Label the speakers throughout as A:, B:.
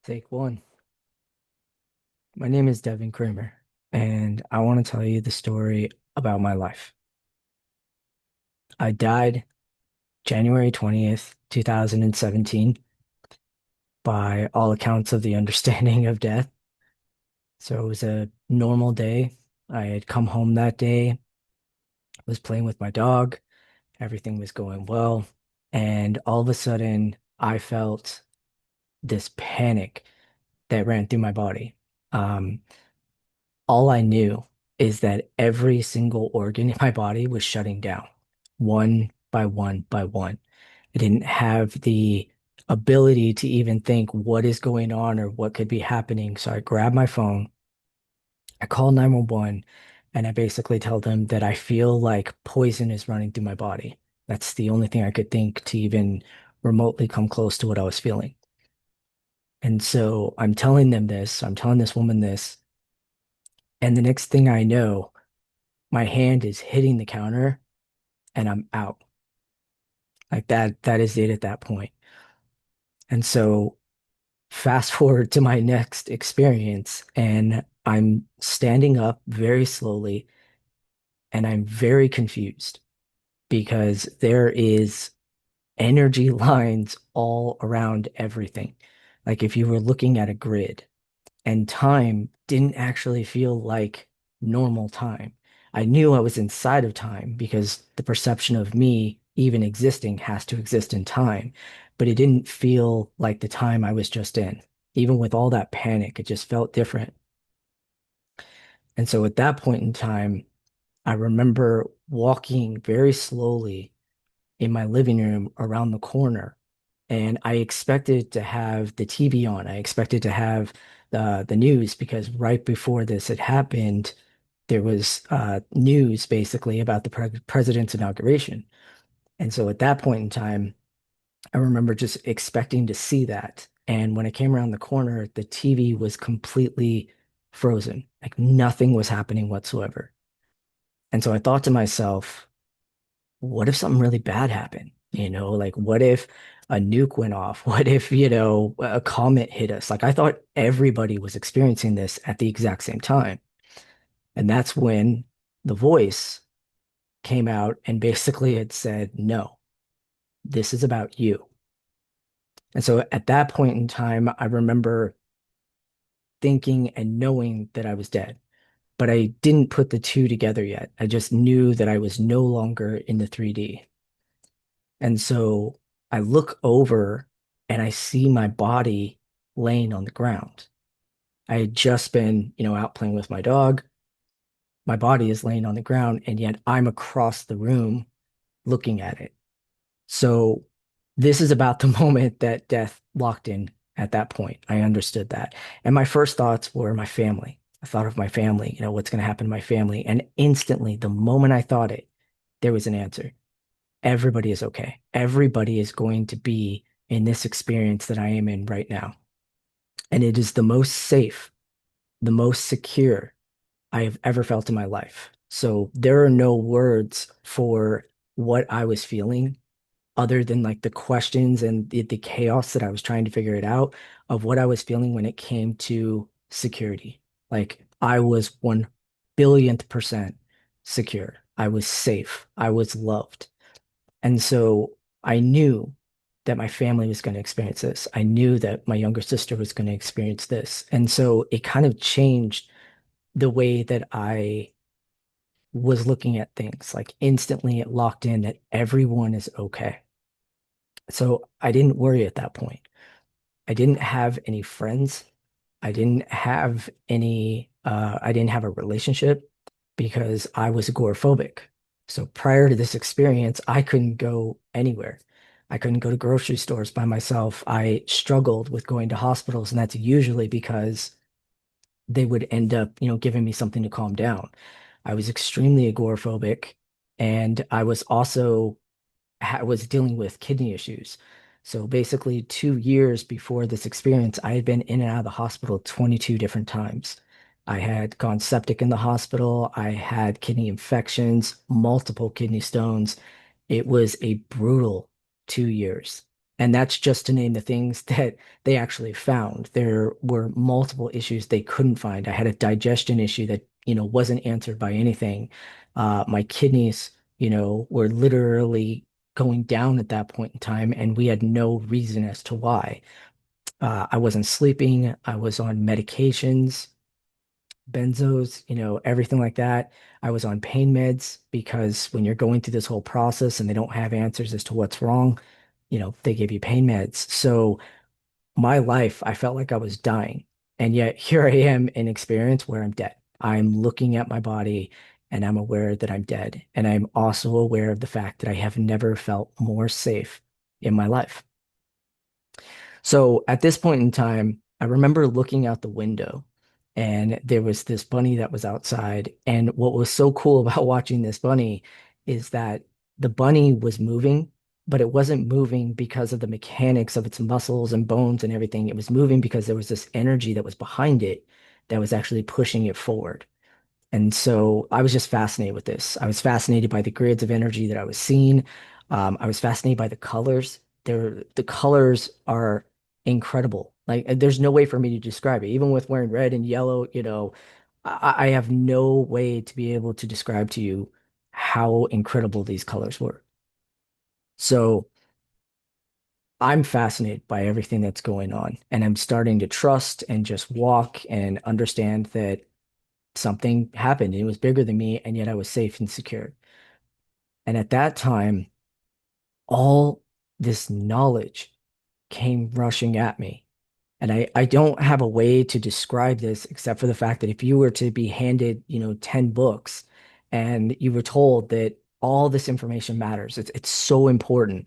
A: Take one. My name is Devin Kramer, and I want to tell you the story about my life. I died January 20th, 2017, by all accounts of the understanding of death. So it was a normal day. I had come home that day, was playing with my dog, everything was going well, and all of a sudden I felt this panic that ran through my body. Um, all I knew is that every single organ in my body was shutting down one by one by one. I didn't have the ability to even think what is going on or what could be happening. So I grabbed my phone, I called 911, and I basically tell them that I feel like poison is running through my body. That's the only thing I could think to even remotely come close to what I was feeling. And so I'm telling them this, I'm telling this woman this, and the next thing I know, my hand is hitting the counter and I'm out. Like that is it at that point. And so fast forward to my next experience and I'm standing up very slowly and I'm very confused because there is energy lines all around everything. Like if you were looking at a grid, and time didn't actually feel like normal time. I knew I was inside of time because the perception of me even existing has to exist in time, but it didn't feel like the time I was just in. Even with all that panic, it just felt different. And so at that point in time, I remember walking very slowly in my living room around the corner. And I expected to have the TV on. I expected to have the news because right before this had happened, there was news basically about the president's inauguration. And so at that point in time, I remember just expecting to see that. And when I came around the corner, the TV was completely frozen. Like nothing was happening whatsoever. And so I thought to myself, what if something really bad happened? Like what if a nuke went off? What if, a comet hit us? Like I thought everybody was experiencing this at the exact same time. And that's when the voice came out and basically had said, no, this is about you. And so at that point in time, I remember thinking and knowing that I was dead, but I didn't put the two together yet. I just knew that I was no longer in the 3D. And so I look over and I see my body laying on the ground. I had just been, out playing with my dog. My body is laying on the ground, and yet I'm across the room looking at it. So this is about the moment that death locked in at that point. I understood that. And my first thoughts were my family. I thought of my family, what's going to happen to my family. And instantly, the moment I thought it, there was an answer. Everybody is okay. Everybody is going to be in this experience that I am in right now. And it is the most safe, the most secure I have ever felt in my life. So there are no words for what I was feeling other than like the questions and the chaos that I was trying to figure it out of what I was feeling when it came to security. Like I was 1 billionth percent secure. I was safe. I was loved. And so I knew that my family was going to experience this. I knew that my younger sister was going to experience this. And so it kind of changed the way that I was looking at things. Like instantly it locked in that everyone is okay. So I didn't worry at that point. I didn't have any friends. I didn't have a relationship because I was agoraphobic. So prior to this experience, I couldn't go anywhere. I couldn't go to grocery stores by myself. I struggled with going to hospitals, and that's usually because they would end up, giving me something to calm down. I was extremely agoraphobic, and I was also was dealing with kidney issues. So basically, 2 years before this experience, I had been in and out of the hospital 22 different times. I had gone septic in the hospital. I had kidney infections, multiple kidney stones. It was a brutal 2 years. And that's just to name the things that they actually found. There were multiple issues they couldn't find. I had a digestion issue that, wasn't answered by anything. My kidneys, were literally going down at that point in time, and we had no reason as to why. I wasn't sleeping. I was on medications, benzos, everything like that. I was on pain meds because when you're going through this whole process and they don't have answers as to what's wrong, they give you pain meds. So my life, I felt like I was dying. And yet here I am in experience where I'm dead. I'm looking at my body and I'm aware that I'm dead. And I'm also aware of the fact that I have never felt more safe in my life. So at this point in time, I remember looking out the window and there was this bunny that was outside. And what was so cool about watching this bunny is that the bunny was moving, but it wasn't moving because of the mechanics of its muscles and bones and everything. It was moving because there was this energy that was behind it that was actually pushing it forward. And so I was just fascinated with this. I was fascinated by the grids of energy that I was seeing. I was fascinated by the colors. The colors are incredible. Like there's no way for me to describe it. Even with wearing red and yellow, I have no way to be able to describe to you how incredible these colors were. So I'm fascinated by everything that's going on, and I'm starting to trust and just walk and understand that something happened. It was bigger than me, and yet I was safe and secure. And at that time, all this knowledge came rushing at me. And I don't have a way to describe this except for the fact that if you were to be handed, 10 books and you were told that all this information matters, it's so important,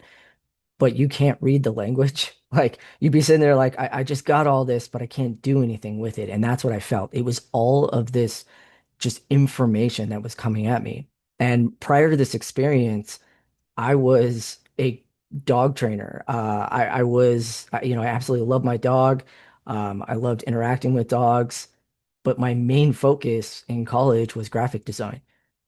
A: but you can't read the language. Like you'd be sitting there like, I just got all this, but I can't do anything with it. And that's what I felt. It was all of this just information that was coming at me. And prior to this experience, I was a dog trainer. I absolutely loved my dog. I loved interacting with dogs, but my main focus in college was graphic design.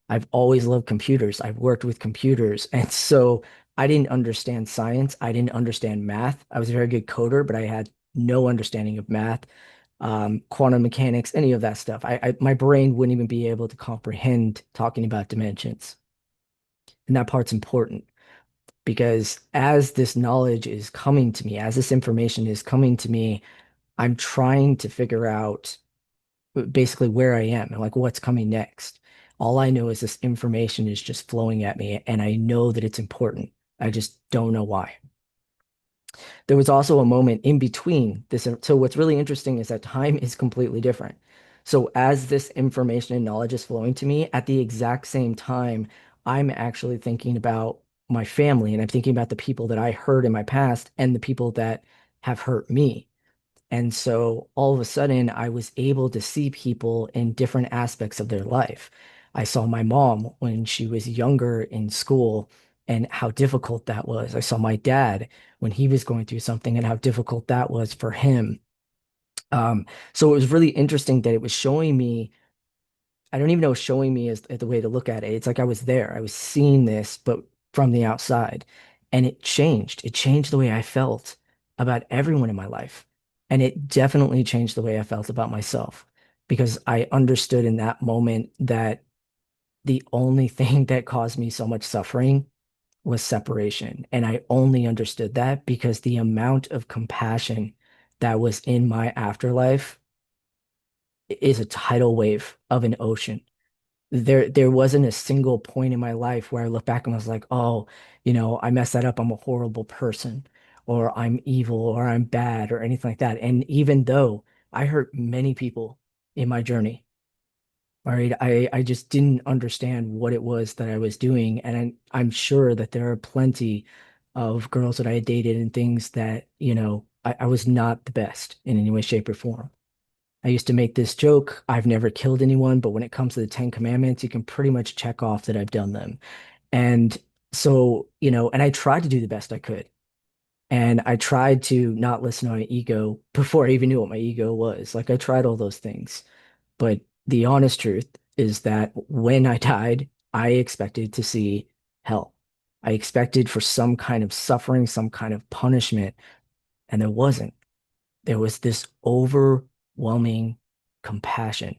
A: I've always loved computers. I've worked with computers. And so I didn't understand science. I didn't understand math. I was a very good coder, but I had no understanding of math, quantum mechanics, any of that stuff. My brain wouldn't even be able to comprehend talking about dimensions. And that part's important because as this knowledge is coming to me, as this information is coming to me, I'm trying to figure out basically where I am and like what's coming next. All I know is this information is just flowing at me, and I know that it's important. I just don't know why. There was also a moment in between this. So what's really interesting is that time is completely different. So as this information and knowledge is flowing to me, at the exact same time, I'm actually thinking about my family and I'm thinking about the people that I hurt in my past and the people that have hurt me. And so all of a sudden, I was able to see people in different aspects of their life. I saw my mom when she was younger in school and how difficult that was. I saw my dad when he was going through something and how difficult that was for him. Um, so it was really interesting that it was showing me, I don't even know if showing me is the way to look at it. It's like I was there. I was seeing this, but from the outside. And it changed. It changed the way I felt about everyone in my life. And it definitely changed the way I felt about myself because I understood in that moment that the only thing that caused me so much suffering was separation. And I only understood that because the amount of compassion that was in my afterlife is a tidal wave of an ocean. There wasn't a single point in my life where I look back and was like, oh, I messed that up. I'm a horrible person, or I'm evil, or I'm bad, or anything like that. And even though I hurt many people in my journey, all right, I just didn't understand what it was that I was doing. And I'm sure that there are plenty of girls that I dated and things that, I was not the best in any way, shape, or form. I used to make this joke. I've never killed anyone, but when it comes to the Ten Commandments, you can pretty much check off that I've done them. And so, and I tried to do the best I could. And I tried to not listen to my ego before I even knew what my ego was. Like I tried all those things. But the honest truth is that when I died, I expected to see hell. I expected for some kind of suffering, some kind of punishment, and there wasn't. There was this overwhelming compassion.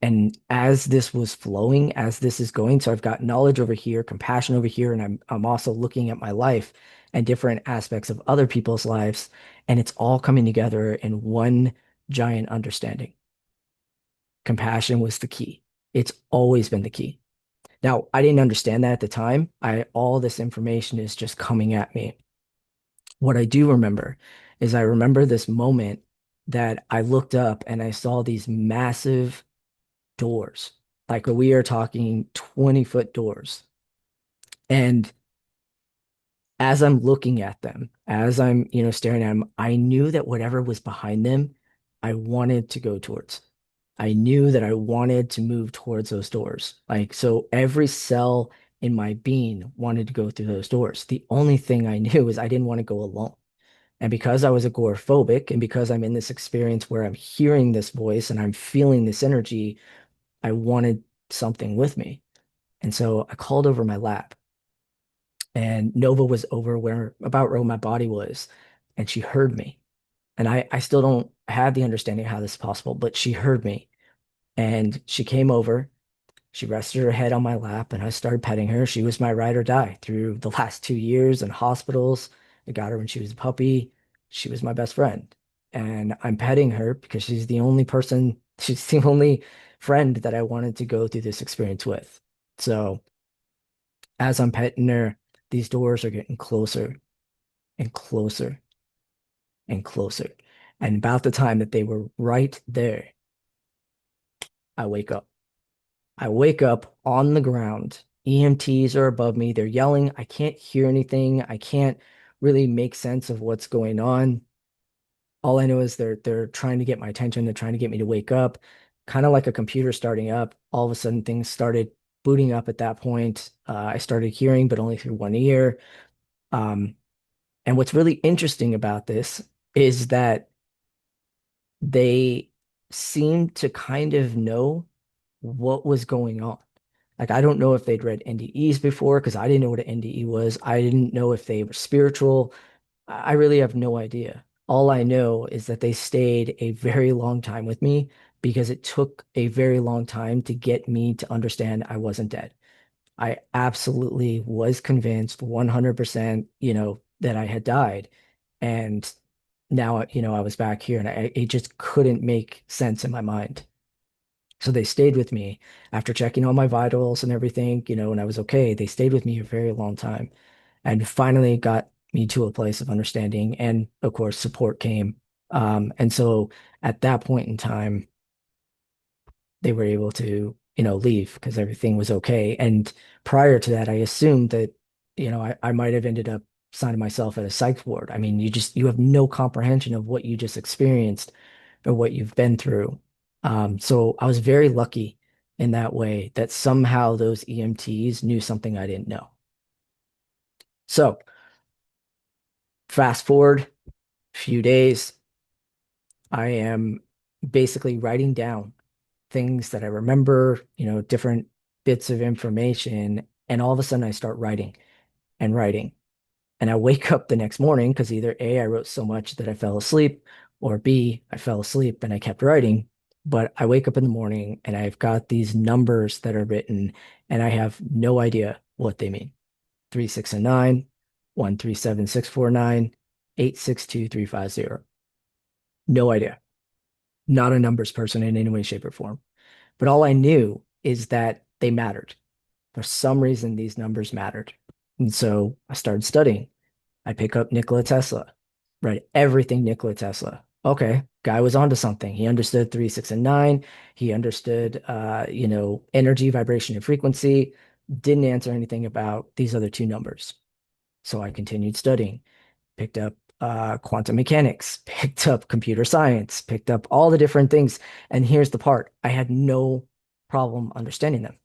A: And as this was flowing, as this is going, so I've got knowledge over here, compassion over here, and I'm also looking at my life and different aspects of other people's lives, and it's all coming together in one giant understanding. Compassion was the key. It's always been the key. Now, I didn't understand that at the time. I all this information is just coming at me. What I do remember is I remember this moment that I looked up and I saw these massive doors. Like we are talking 20-foot doors. And as I'm looking at them, as I'm, staring at them, I knew that whatever was behind them, I wanted to go towards. I knew that I wanted to move towards those doors. Like, so every cell in my being wanted to go through those doors. The only thing I knew is I didn't want to go alone. And because I was agoraphobic and because I'm in this experience where I'm hearing this voice and I'm feeling this energy, I wanted something with me. And so I called over my lab and Nova was over where my body was. And she heard me. And I still don't have the understanding of how this is possible, but she heard me and she came over. She rested her head on my lap and I started petting her. She was my ride or die through the last 2 years in hospitals. I got her when she was a puppy. She was my best friend. And I'm petting her because she's the only friend that I wanted to go through this experience with. So as I'm petting her, these doors are getting closer and closer and closer. And about the time that they were right there, I wake up. I wake up on the ground. EMTs are above me. They're yelling. I can't hear anything. I can't really make sense of what's going on. All I know is they're trying to get my attention. They're trying to get me to wake up, kind of like a computer starting up. All of a sudden, things started booting up at that point. I started hearing, but only through one ear. Um, and what's really interesting about this is that they seemed to kind of know what was going on. Like, I don't know if they'd read NDEs before because I didn't know what an NDE was. I didn't know if they were spiritual. I really have no idea. All I know is that they stayed a very long time with me because it took a very long time to get me to understand I wasn't dead. I absolutely was convinced 100%, that I had died. And now, I was back here and it just couldn't make sense in my mind. So they stayed with me after checking all my vitals and everything, and I was okay. They stayed with me a very long time and finally got me to a place of understanding. And of course, support came. And so at that point in time, they were able to, leave because everything was okay. And prior to that, I assumed that, I might have ended up signing myself at a psych ward. I mean, you have no comprehension of what you just experienced or what you've been through. So I was very lucky in that way that somehow those EMTs knew something I didn't know. So fast forward a few days, I am basically writing down things that I remember, different bits of information. And all of a sudden I start writing and writing. And I wake up the next morning because either A, I wrote so much that I fell asleep, or B, I fell asleep and I kept writing. But I wake up in the morning and I've got these numbers that are written and I have no idea what they mean. 3, 6, and 9, 1, 3, 7, 6, 4, 9, 8, 6, 2, 3, 5, 0. No idea. Not a numbers person in any way, shape, or form. But all I knew is that they mattered. For some reason, these numbers mattered. And so I started studying. I pick up Nikola Tesla, read everything Nikola Tesla. Okay, guy was onto something. He understood 3, 6, and 9. He understood, energy, vibration, and frequency. Didn't answer anything about these other two numbers. So I continued studying, picked up quantum mechanics, picked up computer science, picked up all the different things. And here's the part, I had no problem understanding them.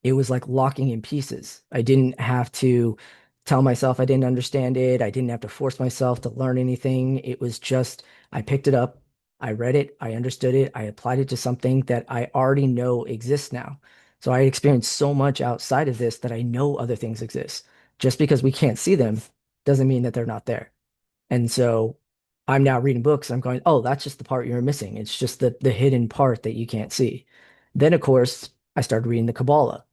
A: It was like locking in pieces. I didn't have to tell myself I didn't understand it. I didn't have to force myself to learn anything. It was just, I picked it up, I read it, I understood it, I applied it to something that I already know exists now. So I experienced so much outside of this that I know other things exist. Just because we can't see them doesn't mean that they're not there. And so I'm now reading books. I'm going, oh, that's just the part you're missing. It's just the hidden part that you can't see. Then, of course, I started reading the Kabbalah.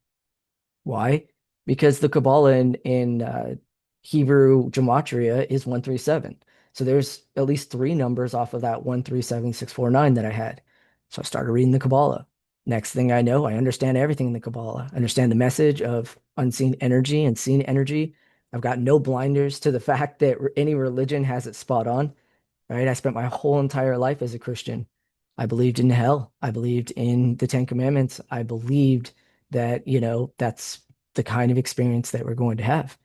A: Why? Because the Kabbalah in Hebrew gematria is 137. So there's at least three numbers off of that 137649 that I had. So I started reading the Kabbalah. Next thing I know, I understand everything in the Kabbalah. I understand the message of unseen energy and seen energy. I've got no blinders to the fact that any religion has it spot on, right? I spent my whole entire life as a Christian. I believed in hell. I believed in the Ten Commandments. I believed that, that's the kind of experience that we're going to have.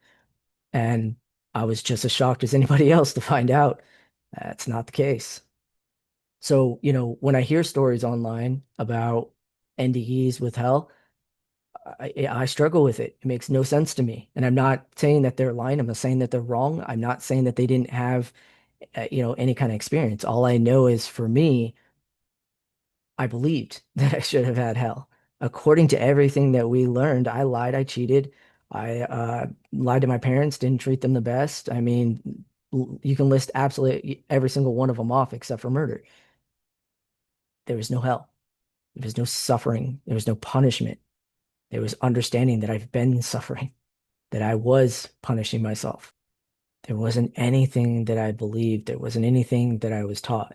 A: And I was just as shocked as anybody else to find out that's not the case. So, when I hear stories online about NDEs with hell, I struggle with it. It makes no sense to me. And I'm not saying that they're lying. I'm not saying that they're wrong. I'm not saying that they didn't have, any kind of experience. All I know is for me, I believed that I should have had hell. According to everything that we learned, I lied, I cheated, I lied to my parents, didn't treat them the best. I mean, you can list absolutely every single one of them off except for murder. There was no hell. There was no suffering. There was no punishment. There was understanding that I've been suffering, that I was punishing myself. There wasn't anything that I believed. There wasn't anything that I was taught.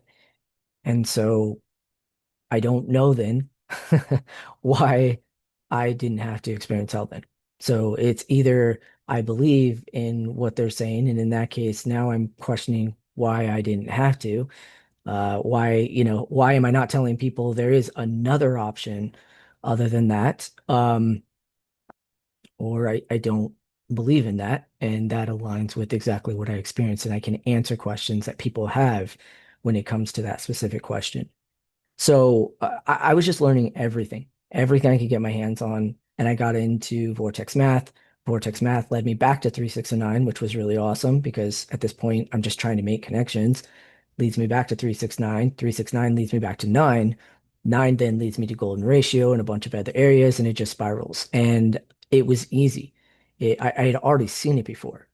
A: And so I don't know then why I didn't have to experience hell then. So it's either I believe in what they're saying, and in that case, now I'm questioning why I didn't have to. Why am I not telling people there is another option other than that? Or I don't believe in that, and that aligns with exactly what I experienced, and I can answer questions that people have when it comes to that specific question. So I was just learning everything I could get my hands on. And I got into Vortex Math. Vortex Math led me back to 369, which was really awesome because at this point, I'm just trying to make connections. Leads me back to 369. 369 leads me back to nine. Nine then leads me to golden ratio and a bunch of other areas, and it just spirals. And it was easy. I had already seen it before,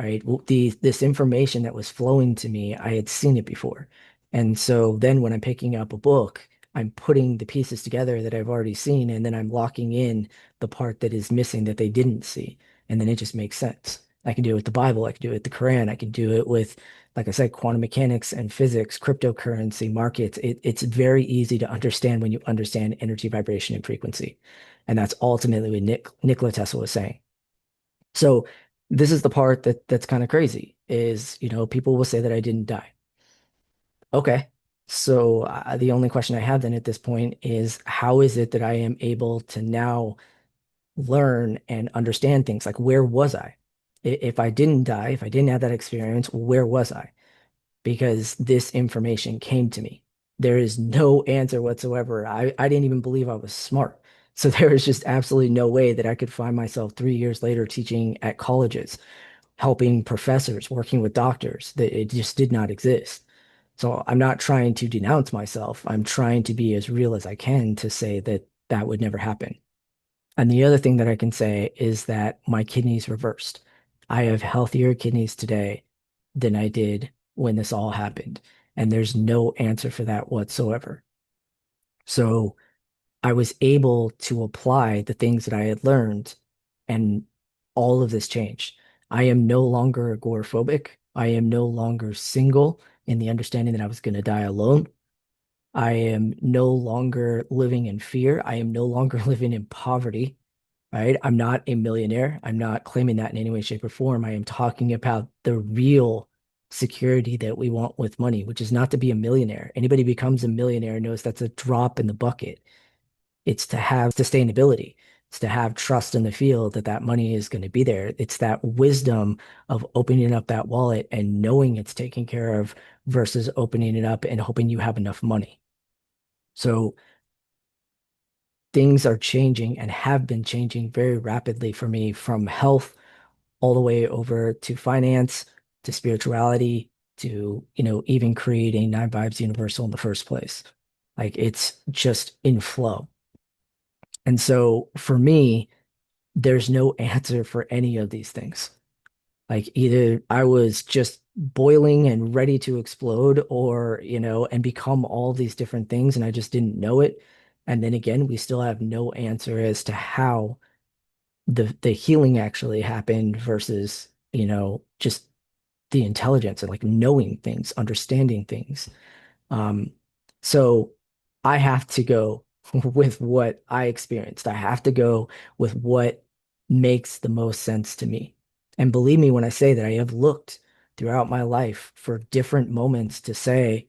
A: right? This information that was flowing to me, I had seen it before. And so then when I'm picking up a book, I'm putting the pieces together that I've already seen, and then I'm locking in the part that is missing that they didn't see. And then it just makes sense. I can do it with the Bible, I can do it with the Quran, I can do it with, like I said, quantum mechanics and physics, cryptocurrency, markets. It's very easy to understand when you understand energy, vibration, and frequency. And that's ultimately what Nikola Tesla was saying. So this is the part that's kind of crazy is, people will say that I didn't die. Okay. So the only question I have then at this point is how is it that I am able to now learn and understand things? Like where was I? If I didn't die, if I didn't have that experience, where was I? Because this information came to me. There is no answer whatsoever. I didn't even believe I was smart. So there is just absolutely no way that I could find myself 3 years later teaching at colleges, helping professors, working with doctors. That it just did not exist. So I'm not trying to denounce myself. I'm trying to be as real as I can to say that that would never happen. And the other thing that I can say is that my kidneys reversed. I have healthier kidneys today than I did when this all happened. And there's no answer for that whatsoever. So I was able to apply the things that I had learned, and all of this changed. I am no longer agoraphobic. I am no longer single in the understanding that I was going to die alone. I am no longer living in fear. I am no longer living in poverty, right? I'm not a millionaire. I'm not claiming that in any way, shape, or form. I am talking about the real security that we want with money, which is not to be a millionaire. Anybody becomes a millionaire knows that's a drop in the bucket. It's to have sustainability. It's to have trust in the field that that money is going to be there. It's that wisdom of opening up that wallet and knowing it's taken care of versus opening it up and hoping you have enough money. So things are changing and have been changing very rapidly for me from health all the way over to finance, to spirituality, to, even creating Nine Vibes Universal in the first place. Like it's just in flow. And so for me, there's no answer for any of these things. Like either I was just boiling and ready to explode or, and become all these different things and I just didn't know it. And then again, we still have no answer as to how the healing actually happened versus, just the intelligence and like knowing things, understanding things. Um, so I have to go with what I experienced. I have to go with what makes the most sense to me. And believe me when I say that I have looked throughout my life for different moments to say,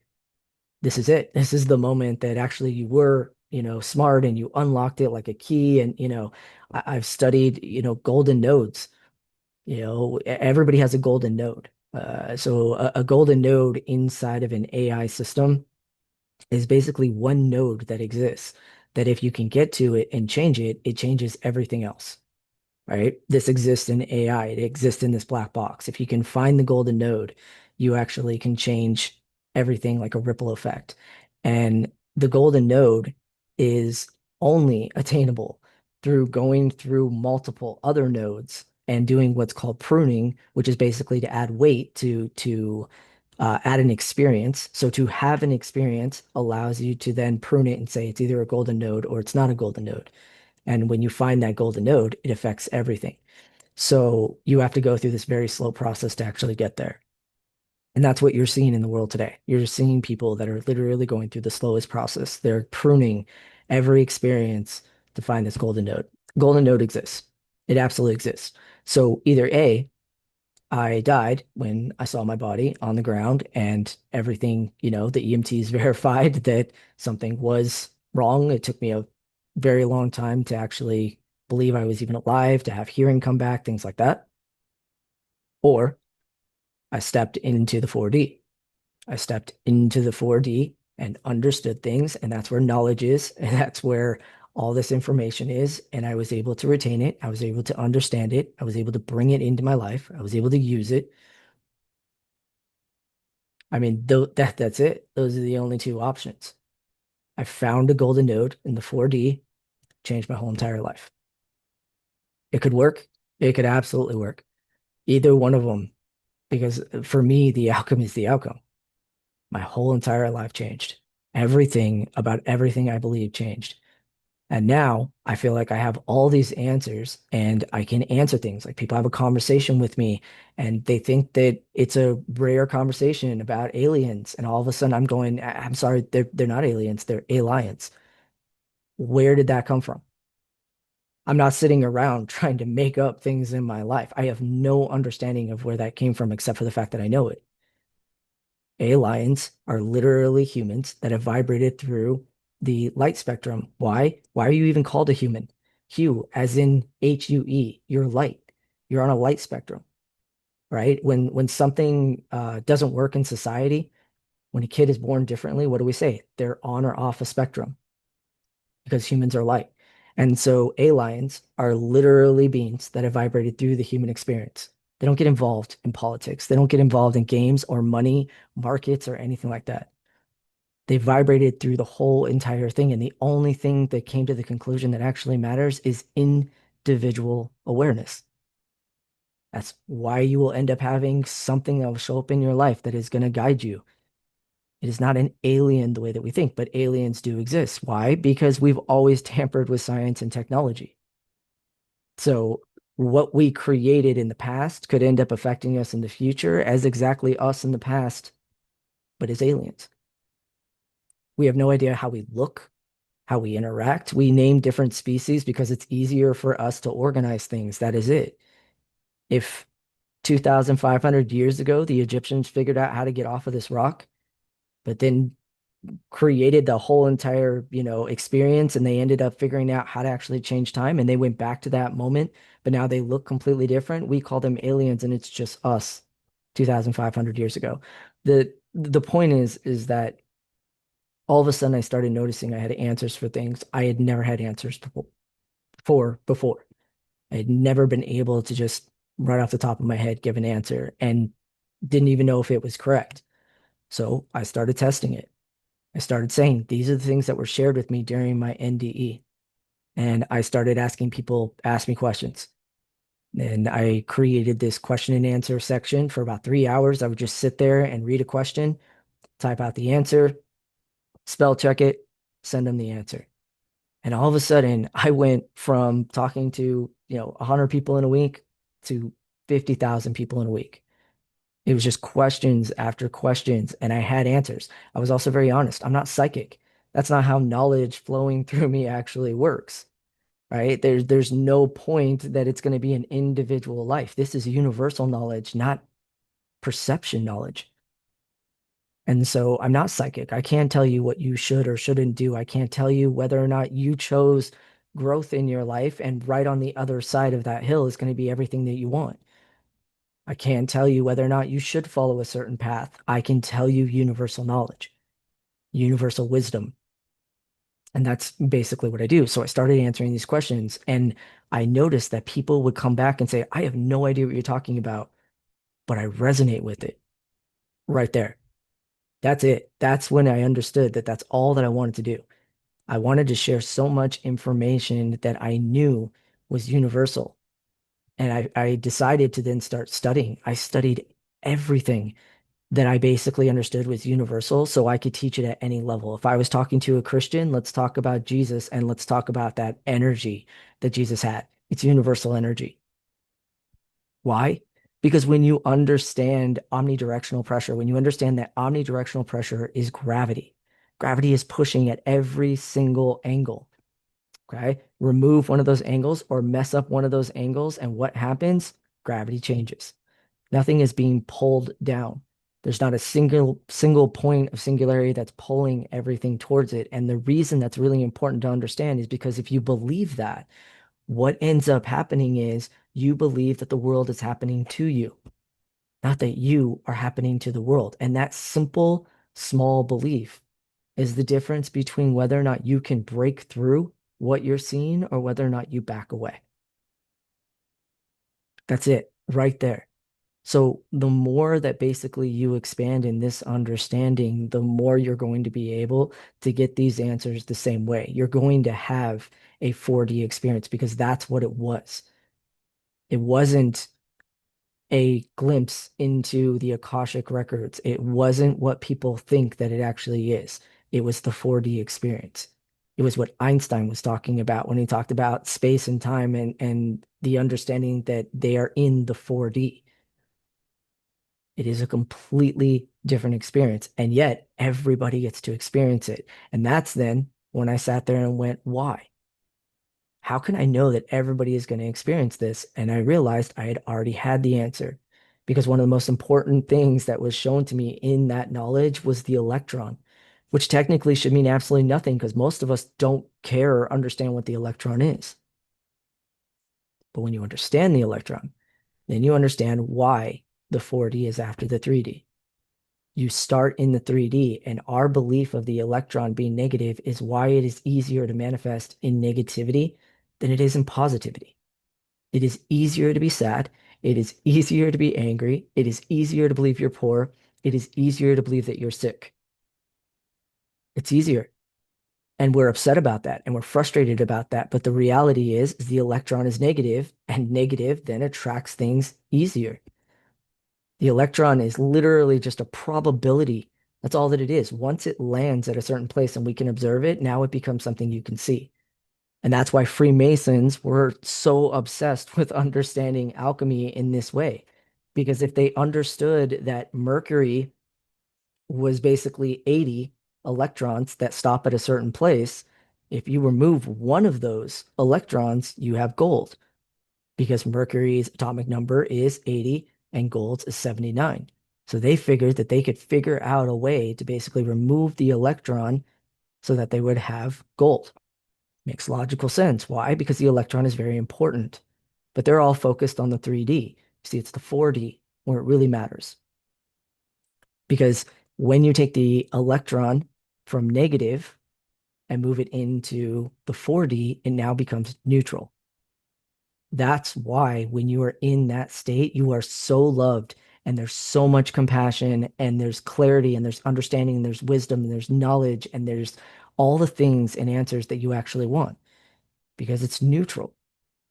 A: this is it. This is the moment that actually you were, smart and you unlocked it like a key. And, I've studied, golden nodes. Everybody has a golden node. So a golden node inside of an AI system is basically one node that exists that if you can get to it and change it, it changes everything else, right? This exists in AI. It exists in this black box. If you can find the golden node, you actually can change everything like a ripple effect. And the golden node is only attainable through going through multiple other nodes and doing what's called pruning, which is basically to add weight to add an experience. So to have an experience allows you to then prune it and say it's either a golden node or it's not a golden node. And when you find that golden node, it affects everything. So you have to go through this very slow process to actually get there. And that's what you're seeing in the world today. You're seeing people that are literally going through the slowest process. They're pruning every experience to find this golden node. Golden node exists. It absolutely exists. So either A, I died when I saw my body on the ground and everything, the EMTs verified that something was wrong. It took me a very long time to actually believe I was even alive, to have hearing come back, things like that. Or I stepped into the 4D. I stepped into the 4D and understood things, and that's where knowledge is, and that's where all this information is. And I was able to retain it. I was able to understand it. I was able to bring it into my life. I was able to use it. I mean, that's it. Those are the only two options. I found a golden node in the 4D, changed my whole entire life. It could work. It could absolutely work. Either one of them, because for me, the outcome is the outcome. My whole entire life changed. Everything about everything I believe changed. And now I feel like I have all these answers and I can answer things. Like people have a conversation with me and they think that it's a rare conversation about aliens. And all of a sudden I'm going, I'm sorry, they're not aliens, they're aliens. Where did that come from? I'm not sitting around trying to make up things in my life. I have no understanding of where that came from except for the fact that I know it. Aliens are literally humans that have vibrated through the light spectrum. Why? Why are you even called a human? Hue, as in HUE, you're light. You're on a light spectrum, right? When something doesn't work in society, when a kid is born differently, what do we say? They're on or off a spectrum because humans are light. And so aliens are literally beings that have vibrated through the human experience. They don't get involved in politics. They don't get involved in games or money, markets, or anything like that. They vibrated through the whole entire thing. And the only thing that came to the conclusion that actually matters is individual awareness. That's why you will end up having something that will show up in your life that is going to guide you. It is not an alien the way that we think, but aliens do exist. Why? Because we've always tampered with science and technology. So what we created in the past could end up affecting us in the future as exactly us in the past, but as aliens. We have no idea how we look, how we interact. We name different species because it's easier for us to organize things. That is it. If 2,500 years ago, the Egyptians figured out how to get off of this rock, but then created the whole entire, experience and they ended up figuring out how to actually change time and they went back to that moment, but now they look completely different. We call them aliens and it's just us 2,500 years ago. The point is that all of a sudden I started noticing I had answers for things I had never had answers before. I had never been able to just right off the top of my head give an answer and didn't even know if it was correct. So I started testing it. I started saying these are the things that were shared with me during my NDE. And I started asking people ask me questions. And I created this question and answer section for about 3 hours. I would just sit there and read a question, type out the answer, spell check it, send them the answer. And all of a sudden, I went from talking to, 100 people in a week to 50,000 people in a week. It was just questions after questions, and I had answers. I was also very honest. I'm not psychic. That's not how knowledge flowing through me actually works, right? There's no point that it's going to be an individual life. This is universal knowledge, not perception knowledge. And so I'm not psychic. I can't tell you what you should or shouldn't do. I can't tell you whether or not you chose growth in your life and right on the other side of that hill is going to be everything that you want. I can't tell you whether or not you should follow a certain path. I can tell you universal knowledge, universal wisdom. And that's basically what I do. So I started answering these questions and I noticed that people would come back and say, I have no idea what you're talking about, but I resonate with it right there. That's it. That's when I understood that that's all that I wanted to do. I wanted to share so much information that I knew was universal. And I decided to then start studying. I studied everything that I basically understood was universal so I could teach it at any level. If I was talking to a Christian, let's talk about Jesus and let's talk about that energy that Jesus had. It's universal energy. Why? Because when you understand omnidirectional pressure, when you understand that omnidirectional pressure is gravity, gravity is pushing at every single angle. Okay. Remove one of those angles or mess up one of those angles, and what happens? Gravity changes. Nothing is being pulled down. There's not a single point of singularity that's pulling everything towards it. And the reason that's really important to understand is because if you believe that, what ends up happening is you believe that the world is happening to you, not that you are happening to the world. And that simple, small belief is the difference between whether or not you can break through what you're seeing or whether or not you back away. That's it right there. So the more that basically you expand in this understanding, the more you're going to be able to get these answers the same way. You're going to have a 4D experience because that's what it was. It wasn't a glimpse into the Akashic records. It wasn't what people think that it actually is. It was the 4D experience. It was what Einstein was talking about when he talked about space and time and the understanding that they are in the 4D. It is a completely different experience. And yet everybody gets to experience it. And that's then when I sat there and went, why? How can I know that everybody is going to experience this? And I realized I had already had the answer because one of the most important things that was shown to me in that knowledge was the electron, which technically should mean absolutely nothing because most of us don't care or understand what the electron is. But when you understand the electron, then you understand why the 4D is after the 3D. You start in the 3D, and our belief of the electron being negative is why it is easier to manifest in negativity than it is in positivity. It is easier to be sad. It is easier to be angry. It is easier to believe you're poor. It is easier to believe that you're sick. It's easier. And we're upset about that and we're frustrated about that. But the reality is the electron is negative, and negative then attracts things easier. The electron is literally just a probability. That's all that it is. Once it lands at a certain place and we can observe it, now it becomes something you can see. And that's why Freemasons were so obsessed with understanding alchemy in this way. Because if they understood that Mercury was basically 80 electrons that stop at a certain place, if you remove one of those electrons, you have gold because Mercury's atomic number is 80 and gold's is 79. So they figured that they could figure out a way to basically remove the electron so that they would have gold. Makes logical sense. Why? Because the electron is very important. But they're all focused on the 3D. See, it's the 4D where it really matters. Because when you take the electron from negative and move it into the 4D, it now becomes neutral. That's why when you are in that state, you are so loved and there's so much compassion and there's clarity and there's understanding and there's wisdom and there's knowledge and there's all the things and answers that you actually want because it's neutral.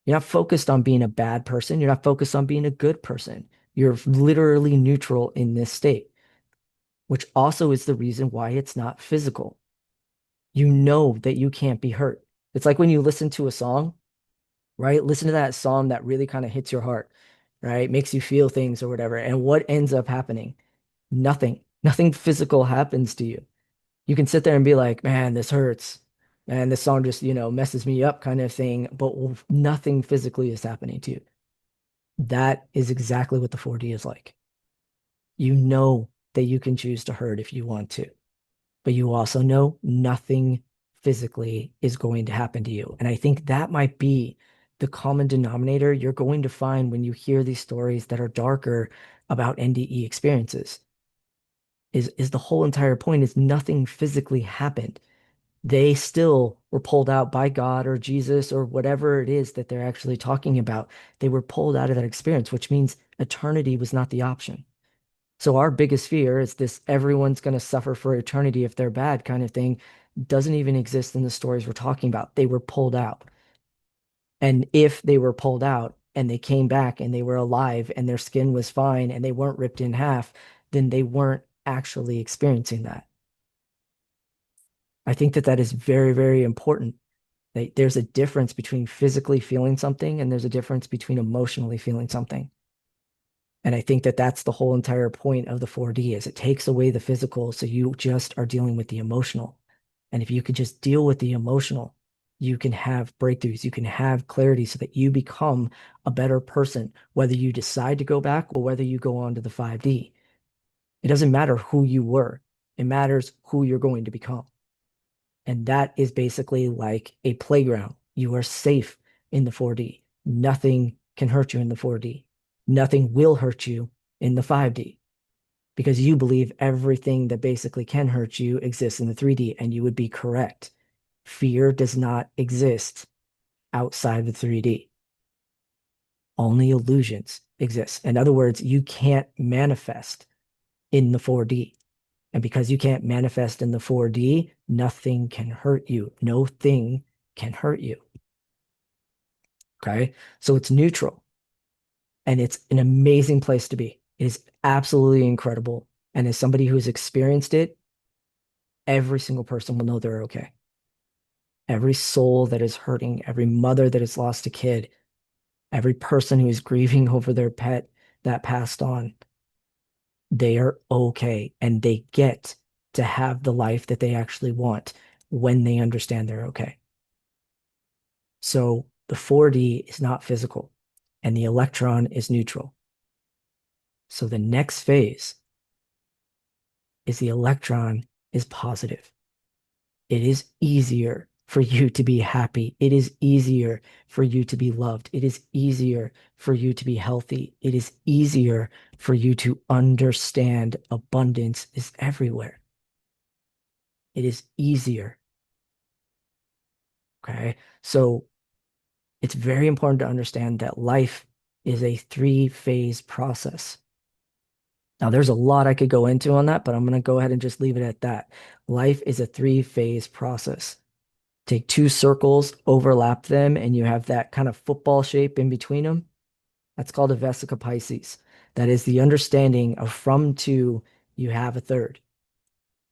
A: You're not focused on being a bad person. You're not focused on being a good person. You're literally neutral in this state, which also is the reason why it's not physical. You know that you can't be hurt. It's like when you listen to a song, right? Listen to that song that really kind of hits your heart, right? Makes you feel things or whatever. And what ends up happening? Nothing. Nothing physical happens to you. You can sit there and be like, man, this hurts. Man, this song just, messes me up kind of thing, but nothing physically is happening to you. That is exactly what the 4D is like. You know that you can choose to hurt if you want to, but you also know nothing physically is going to happen to you. And I think that might be the common denominator you're going to find when you hear these stories that are darker about NDE experiences. Is the whole entire point is nothing physically happened. They still were pulled out by God or Jesus or whatever it is that they're actually talking about. They were pulled out of that experience, which means eternity was not the option. So our biggest fear is this everyone's going to suffer for eternity if they're bad kind of thing doesn't even exist in the stories we're talking about. They were pulled out. And if they were pulled out and they came back and they were alive and their skin was fine and they weren't ripped in half, then they weren't actually experiencing that. I think that that is very, very important. There's a difference between physically feeling something and there's a difference between emotionally feeling something. And I think that that's the whole entire point of the 4D is it takes away the physical, so you just are dealing with the emotional. And if you could just deal with the emotional, you can have breakthroughs, you can have clarity so that you become a better person, whether you decide to go back or whether you go on to the 5D. It doesn't matter who you were. It matters who you're going to become. And that is basically like a playground. You are safe in the 4D. Nothing can hurt you in the 4D. Nothing will hurt you in the 5D because you believe everything that basically can hurt you exists in the 3D, and you would be correct. Fear does not exist outside the 3D. Only illusions exist. In other words, you can't manifest in the 4D. And because you can't manifest in the 4D, nothing can hurt you. No thing can hurt you. Okay. So it's neutral and it's an amazing place to be. It is absolutely incredible. And as somebody who's experienced it, every single person will know they're okay. Every soul that is hurting, every mother that has lost a kid, every person who is grieving over their pet that passed on, they are okay and they get to have the life that they actually want when they understand they're okay. So the 4D is not physical and the electron is neutral. So the next phase is the electron is positive. It is easier for you to be happy. It is easier for you to be loved. It is easier for you to be healthy. It is easier for you to understand abundance is everywhere. It is easier. Okay. So it's very important to understand that life is a three-phase process. Now, there's a lot I could go into on that, but I'm going to go ahead and just leave it at that. Life is a three-phase process. Take two circles, overlap them, and you have that kind of football shape in between them. That's called a vesica Piscis. That is the understanding of from two, you have a third.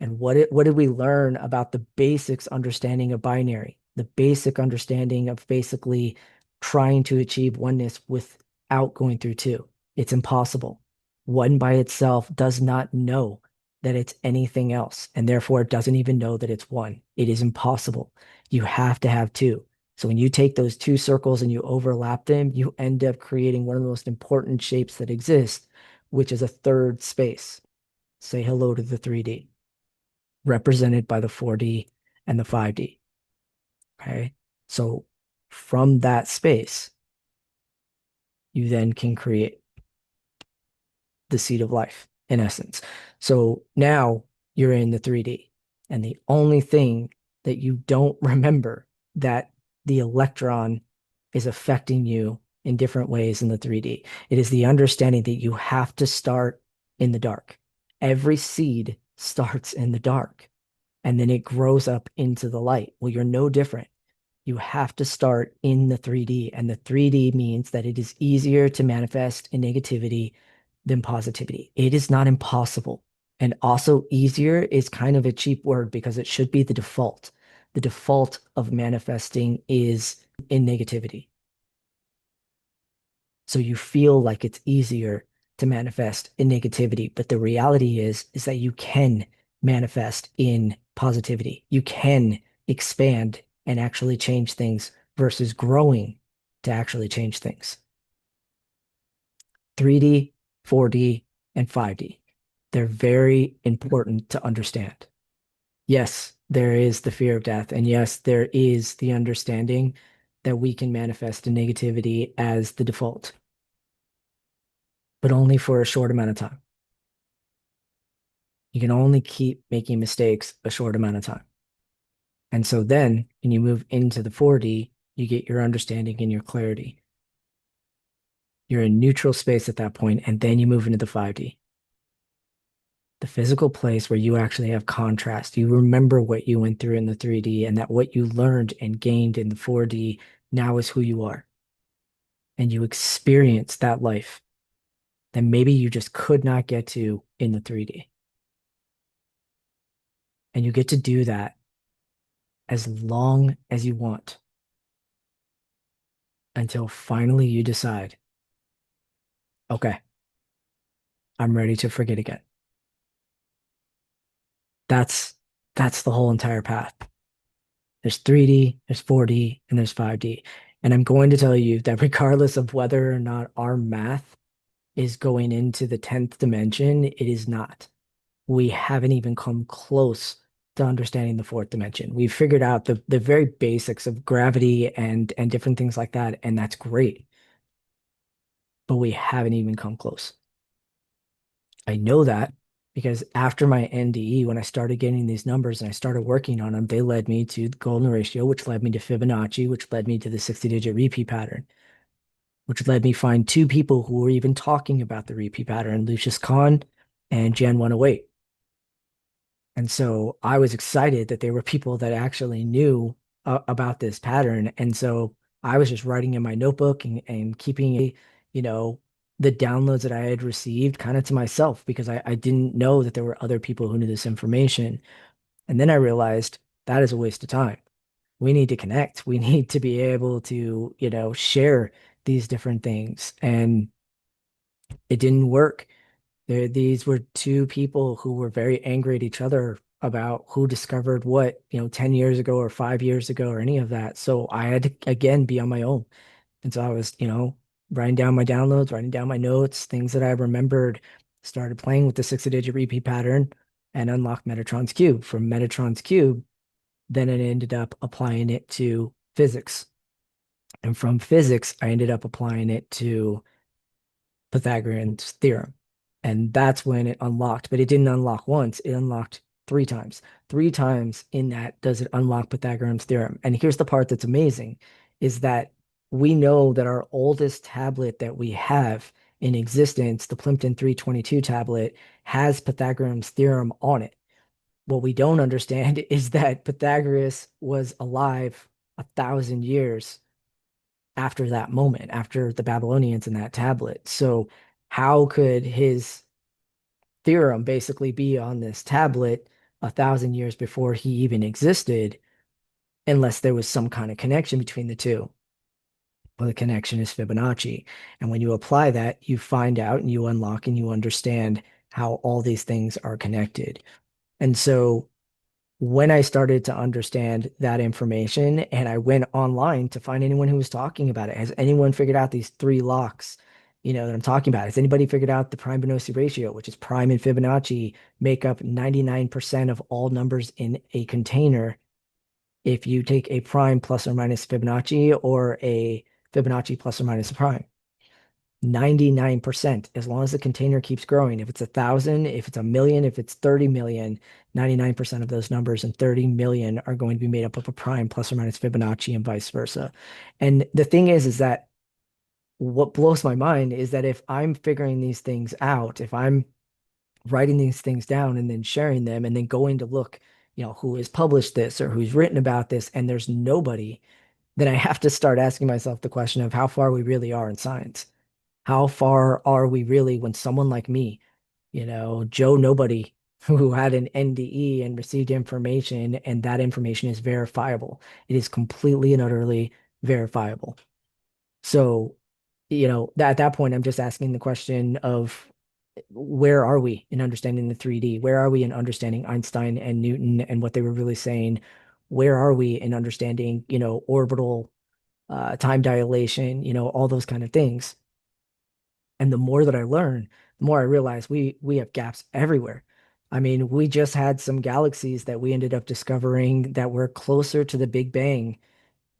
A: And what did we learn about the basics understanding of binary? The basic understanding of basically trying to achieve oneness without going through two. It's impossible. One by itself does not know that it's anything else, and therefore it doesn't even know that it's one. It is impossible. You have to have two. So when you take those two circles and you overlap them, you end up creating one of the most important shapes that exist, which is a third space. Say hello to the 3D represented by the 4D and the 5D. Okay. So from that space, you then can create the seed of life in essence. So now you're in the 3D. And the only thing that you don't remember that the electron is affecting you in different ways in the 3D. It is the understanding that you have to start in the dark. Every seed starts in the dark and then it grows up into the light. Well, you're no different. You have to start in the 3D, and the 3D means that it is easier to manifest in negativity than positivity. It is not impossible. And also, easier is kind of a cheap word because it should be the default. The default of manifesting is in negativity. So you feel like it's easier to manifest in negativity, but the reality is that you can manifest in positivity. You can expand and actually change things versus growing to actually change things. 3D, 4D, and 5D. They're very important to understand. Yes, there is the fear of death, and yes, there is the understanding that we can manifest in negativity as the default, but only for a short amount of time. You can only keep making mistakes a short amount of time. And so then when you move into the 4D, you get your understanding and your clarity. You're in neutral space at that point, and then you move into the 5D, the physical place where you actually have contrast. You remember what you went through in the 3D, and that what you learned and gained in the 4D now is who you are. And you experience that life that maybe you just could not get to in the 3D. And you get to do that as long as you want until finally you decide, okay, I'm ready to forget again. That's that's the whole entire path. There's 3D, there's 4D, and there's 5D. And I'm going to tell you that regardless of whether or not our math is going into the 10th dimension, it is not. We haven't even come close to understanding the fourth dimension. We've figured out the very basics of gravity and different things like that, and that's great. But we haven't even come close. I know that because after my NDE, when I started getting these numbers and I started working on them, they led me to the golden ratio, which led me to Fibonacci, which led me to the 60-digit repeat pattern, which led me find two people who were even talking about the repeat pattern, Lucius Kahn and Jan 108. And so I was excited that there were people that actually knew about this pattern. And so I was just writing in my notebook and keeping, you know, the downloads that I had received kind of to myself because I didn't know that there were other people who knew this information. And then I realized that is a waste of time. We need to connect. We need to be able to, share these different things. And it didn't work. These were two people who were very angry at each other about who discovered what, 10 years ago or 5 years ago or any of that. So I had to, again, be on my own. And so I was, writing down my downloads, writing down my notes, things that I remembered, started playing with the 60-digit repeat pattern and unlocked Metatron's cube. From Metatron's cube, then it ended up applying it to physics. And from physics, I ended up applying it to Pythagorean's theorem. And that's when it unlocked, but it didn't unlock once, it unlocked three times. Three times in that does it unlock Pythagorean's theorem. And here's the part that's amazing is that we know that our oldest tablet that we have in existence, the Plimpton 322 tablet, has Pythagorean's theorem on it. What we don't understand is that Pythagoras was alive 1,000 years after that moment, after the Babylonians and that tablet. So how could his theorem basically be on this tablet 1,000 years before he even existed, unless there was some kind of connection between the two? Well, the connection is Fibonacci. And when you apply that, you find out and you unlock and you understand how all these things are connected. And so when I started to understand that information and I went online to find anyone who was talking about it. Has anyone figured out these three locks, that I'm talking about? Has anybody figured out the prime Bernoulli ratio, which is prime and Fibonacci make up 99% of all numbers in a container if you take a prime plus or minus Fibonacci or a Fibonacci plus or minus a prime? 99%, as long as the container keeps growing. If it's 1,000, if it's a million, if it's 30 million, 99% of those numbers and 30 million are going to be made up of a prime plus or minus Fibonacci and vice versa. And the thing is that what blows my mind is that if I'm figuring these things out, if I'm writing these things down and then sharing them and then going to look, who has published this or who's written about this, and there's nobody then I have to start asking myself the question of how far we really are in science. How far are we really when someone like me, Joe Nobody, who had an NDE and received information, and that information is verifiable. It is completely and utterly verifiable. So, at that point, I'm just asking the question of where are we in understanding the 3D? Where are we in understanding Einstein and Newton and what they were really saying? Where are we in understanding, orbital time dilation, all those kind of things? And the more that I learn, the more I realize we have gaps everywhere. I mean, we just had some galaxies that we ended up discovering that were closer to the Big Bang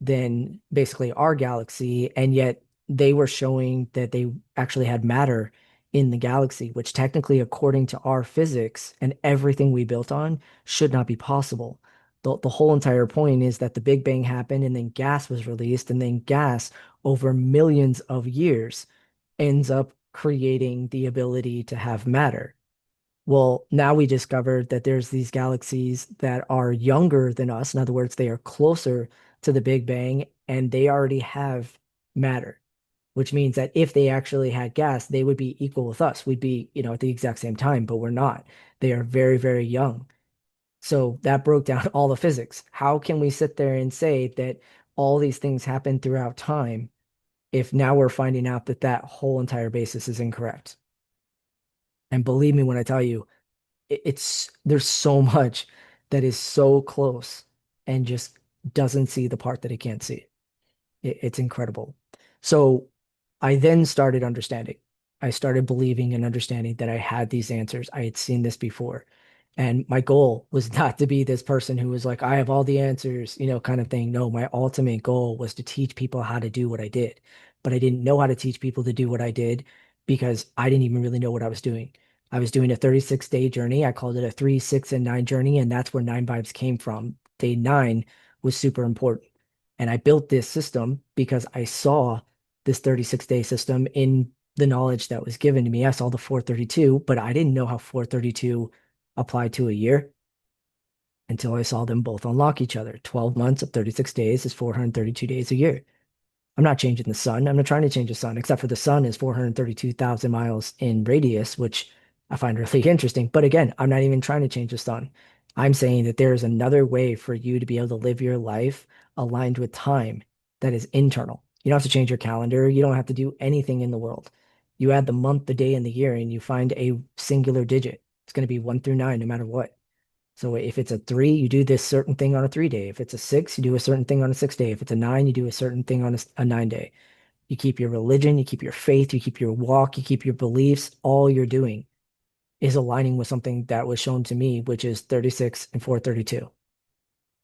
A: than basically our galaxy, and yet they were showing that they actually had matter in the galaxy, which technically, according to our physics and everything we built on, should not be possible. The whole entire point is that the Big Bang happened and then gas was released, and then gas over millions of years ends up creating the ability to have matter. Well, now we discovered that there's these galaxies that are younger than us. In other words, they are closer to the Big Bang and they already have matter, which means that if they actually had gas, they would be equal with us. We'd be, at the exact same time, but we're not. They are very, very young. So that broke down all the physics. How can we sit there and say that all these things happen throughout time if now we're finding out that that whole entire basis is incorrect? And believe me when I tell you, it's there's so much that is so close and just doesn't see the part that it can't see. It's incredible. So I then started understanding. I started believing and understanding that I had these answers. I had seen this before. And my goal was not to be this person who was like, I have all the answers, kind of thing. No, my ultimate goal was to teach people how to do what I did. But I didn't know how to teach people to do what I did because I didn't even really know what I was doing. I was doing a 36-day journey. I called it a 3, 6, and 9 journey. And that's where Nine Vibes came from. Day 9 was super important. And I built this system because I saw this 36-day system in the knowledge that was given to me. I saw the 432, but I didn't know how 432 applied to a year until I saw them both unlock each other. 12 months of 36 days is 432 days a year. I'm not changing the sun. I'm not trying to change the sun, except for the sun is 432,000 miles in radius, which I find really interesting. But again, I'm not even trying to change the sun. I'm saying that there is another way for you to be able to live your life aligned with time that is internal. You don't have to change your calendar. You don't have to do anything in the world. You add the month, the day, and the year, and you find a singular digit. It's going to be 1 through 9, no matter what. So if it's a 3, you do this certain thing on a 3 day. If it's a 6, you do a certain thing on a 6 day. If it's a 9, you do a certain thing on a 9 day. You keep your religion, you keep your faith, you keep your walk, you keep your beliefs. All you're doing is aligning with something that was shown to me, which is 36 and 432.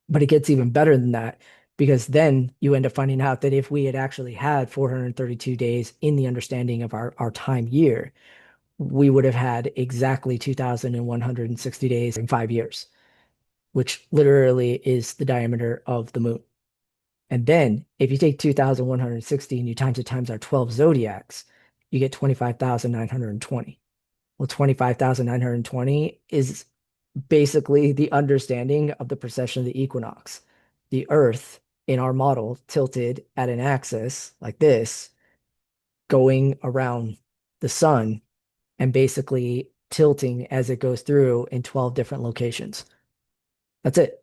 A: But it gets even better than that because then you end up finding out that if we had actually had 432 days in the understanding of our time year, we would have had exactly 2,160 days in 5 years, which literally is the diameter of the moon. And then if you take 2,160 and you times it times our 12 zodiacs, you get 25,920. Well, 25,920 is basically the understanding of the precession of the equinox. The Earth in our model tilted at an axis like this, going around the sun and basically tilting as it goes through in 12 different locations. That's it.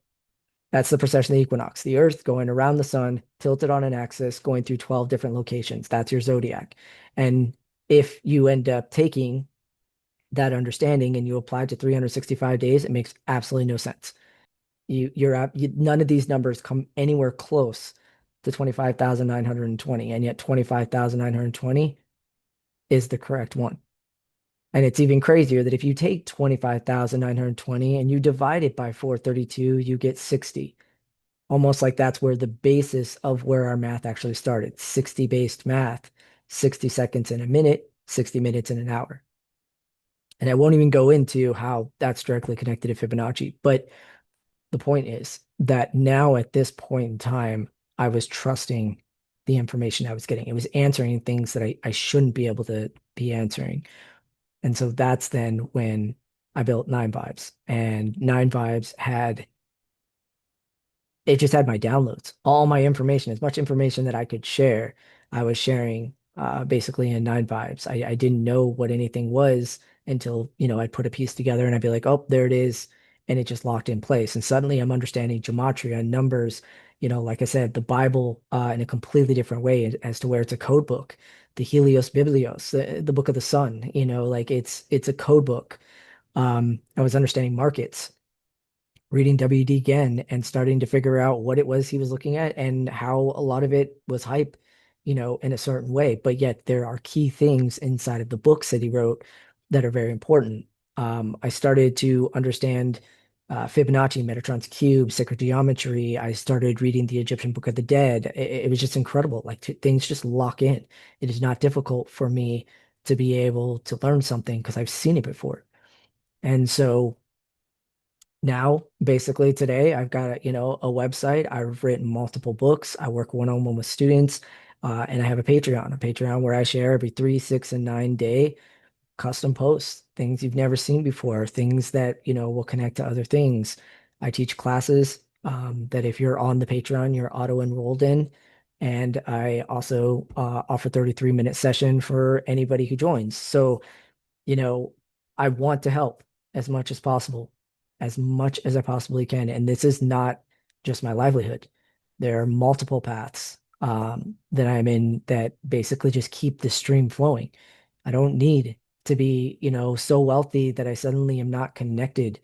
A: That's the precession of the equinox. The Earth going around the sun, tilted on an axis, going through 12 different locations. That's your zodiac. And if you end up taking that understanding and you apply it to 365 days, it makes absolutely no sense. None of these numbers come anywhere close to 25,920, and yet 25,920 is the correct one. And it's even crazier that if you take 25,920 and you divide it by 432, you get 60. Almost like that's where the basis of where our math actually started. 60 based math, 60 seconds in a minute, 60 minutes in an hour. And I won't even go into how that's directly connected to Fibonacci. But the point is that now at this point in time, I was trusting the information I was getting. It was answering things that I shouldn't be able to be answering. And so that's then when I built Nine Vibes. And Nine Vibes had it just had my downloads, all my information, as much information that I could share. I was sharing basically in Nine Vibes. I didn't know what anything was until, I'd put a piece together and I'd be like, oh, there it is. And it just locked in place. And suddenly I'm understanding gematria and numbers, like I said, the Bible in a completely different way as to where it's a code book. The Helios Biblios, the book of the sun, like it's a code book. I was understanding markets, reading WD again and starting to figure out what it was he was looking at and how a lot of it was hype, in a certain way. But yet there are key things inside of the books that he wrote that are very important. I started to understand Fibonacci, Metatron's cube, sacred geometry. I started reading the Egyptian Book of the Dead. It was just incredible. Like things just lock in. It is not difficult for me to be able to learn something because I've seen it before. And so now, basically today, I've got a website. I've written multiple books. I work one-on-one with students, and I have a Patreon where I share every 3, 6, and 9 day custom posts, things you've never seen before, things that, will connect to other things. I teach classes that if you're on the Patreon, you're auto-enrolled in. And I also offer 33-minute session for anybody who joins. So you know, I want to help as much as possible, as much as I possibly can. And this is not just my livelihood. There are multiple paths that I'm in that basically just keep the stream flowing. I don't need to be, so wealthy that I suddenly am not connected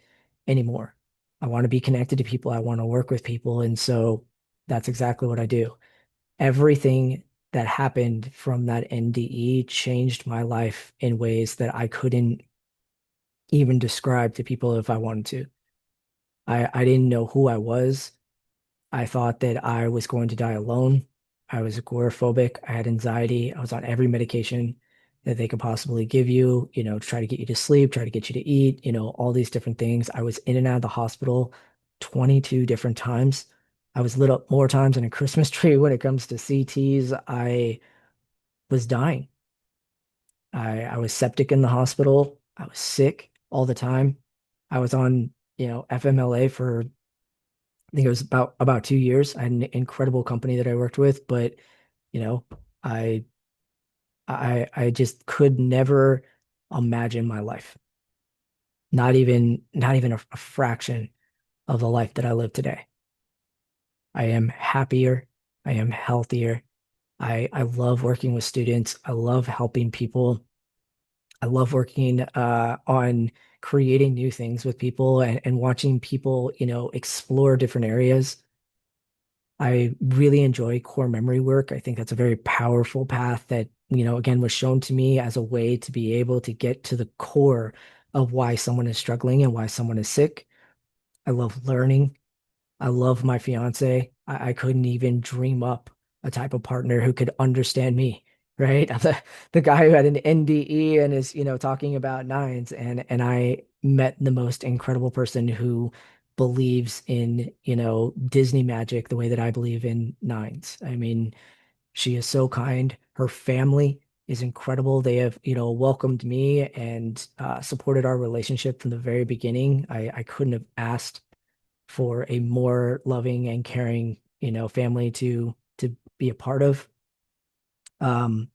A: anymore. I want to be connected to people. I want to work with people. And so that's exactly what I do. Everything that happened from that NDE changed my life in ways that I couldn't even describe to people if I wanted to. I didn't know who I was. I thought that I was going to die alone. I was agoraphobic. I had anxiety. I was on every medication that they could possibly give you, to try to get you to sleep, try to get you to eat, all these different things. I was in and out of the hospital 22 different times. I was lit up more times than a Christmas tree when it comes to CTs. I was dying. I was septic in the hospital. I was sick all the time. I was on, FMLA for I think it was about 2 years. I had an incredible company that I worked with, but you know, I I just could never imagine my life. Not even a fraction of the life that I live today. I am happier. I am healthier. I love working with students. I love helping people. I love working on creating new things with people and watching people, explore different areas. I really enjoy core memory work. I think that's a very powerful path that, again, was shown to me as a way to be able to get to the core of why someone is struggling and why someone is sick. I love learning. I love my fiance. I couldn't even dream up a type of partner who could understand me, right? I'm the guy who had an NDE and is, talking about nines, and I met the most incredible person who believes in, Disney magic the way that I believe in nines. I mean, she is so kind. Her family is incredible. They have, welcomed me and supported our relationship from the very beginning. I couldn't have asked for a more loving and caring, family to be a part of. Um,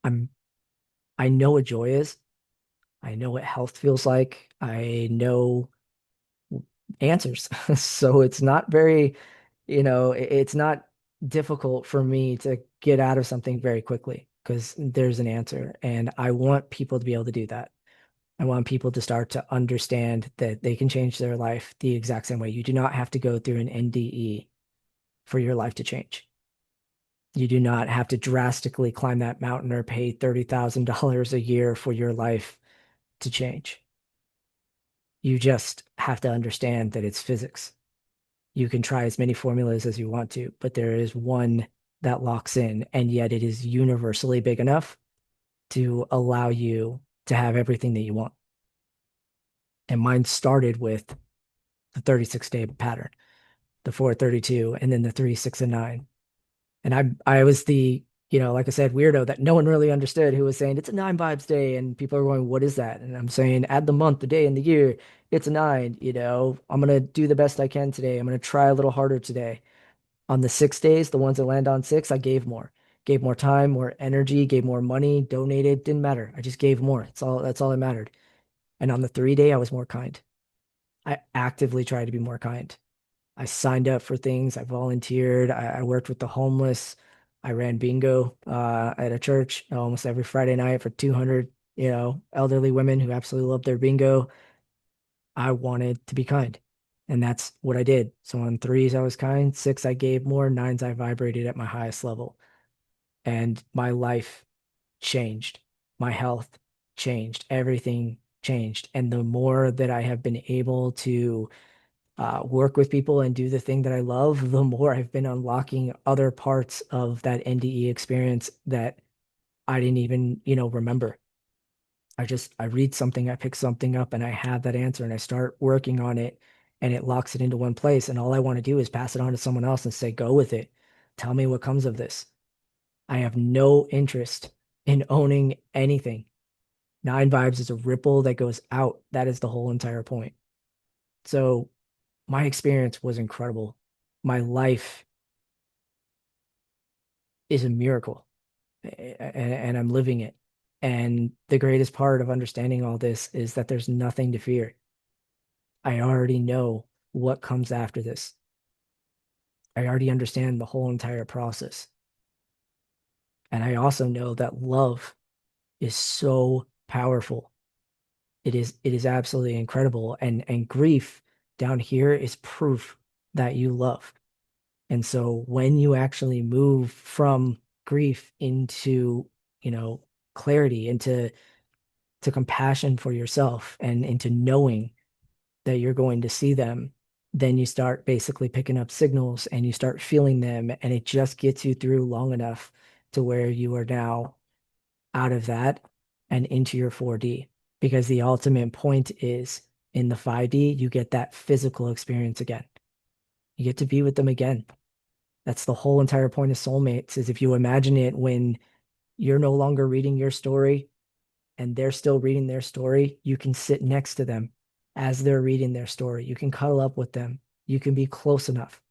A: I'm I know what joy is. I know what health feels like. I know answers. So it's not very, it's not difficult for me to get out of something very quickly because there's an answer. And I want people to be able to do that. I want people to start to understand that they can change their life the exact same way. You do not have to go through an NDE for your life to change. You do not have to drastically climb that mountain or pay $30,000 a year for your life to change. You just have to understand that it's physics. You can try as many formulas as you want to, but there is one that locks in, and yet it is universally big enough to allow you to have everything that you want. And mine started with the 36-day pattern, the 432, and then the 3, 6, and 9. And I was the Like I said, weirdo that no one really understood who was saying it's a nine vibes day. And people are going, what is that? And I'm saying, add the month, the day, and the year. It's a nine. I'm going to do the best I can today. I'm going to try a little harder today. On the 6 days, the ones that land on six, I gave more time, more energy, gave more money, donated, didn't matter. I just gave more. That's all that mattered. And on the 3 day, I was more kind. I actively tried to be more kind. I signed up for things. I volunteered. I worked with the homeless. I ran bingo at a church almost every Friday night for 200, elderly women who absolutely loved their bingo. I wanted to be kind. And that's what I did. So on threes, I was kind. Six, I gave more. Nines, I vibrated at my highest level. And my life changed. My health changed. Everything changed. And the more that I have been able to work with people and do the thing that I love, the more I've been unlocking other parts of that NDE experience that I didn't even, remember. I read something, I pick something up, and I have that answer, and I start working on it, and it locks it into one place. And all I want to do is pass it on to someone else and say, go with it. Tell me what comes of this. I have no interest in owning anything. Nine Vibes is a ripple that goes out. That is the whole entire point. So my experience was incredible. My life is a miracle, and I'm living it. And the greatest part of understanding all this is that there's nothing to fear. I already know what comes after this. I already understand the whole entire process. And I also know that love is so powerful. It is absolutely incredible. And grief down here is proof that you love. And so when you actually move from grief into, you know, clarity, into to compassion for yourself and into knowing that you're going to see them, then you start basically picking up signals and you start feeling them, and it just gets you through long enough to where you are now out of that and into your 4D. Because the ultimate point is in the 5D, you get that physical experience again. You get to be with them again. That's the whole entire point of soulmates, is if you imagine it when you're no longer reading your story and they're still reading their story, you can sit next to them as they're reading their story. You can cuddle up with them. You can be close enough.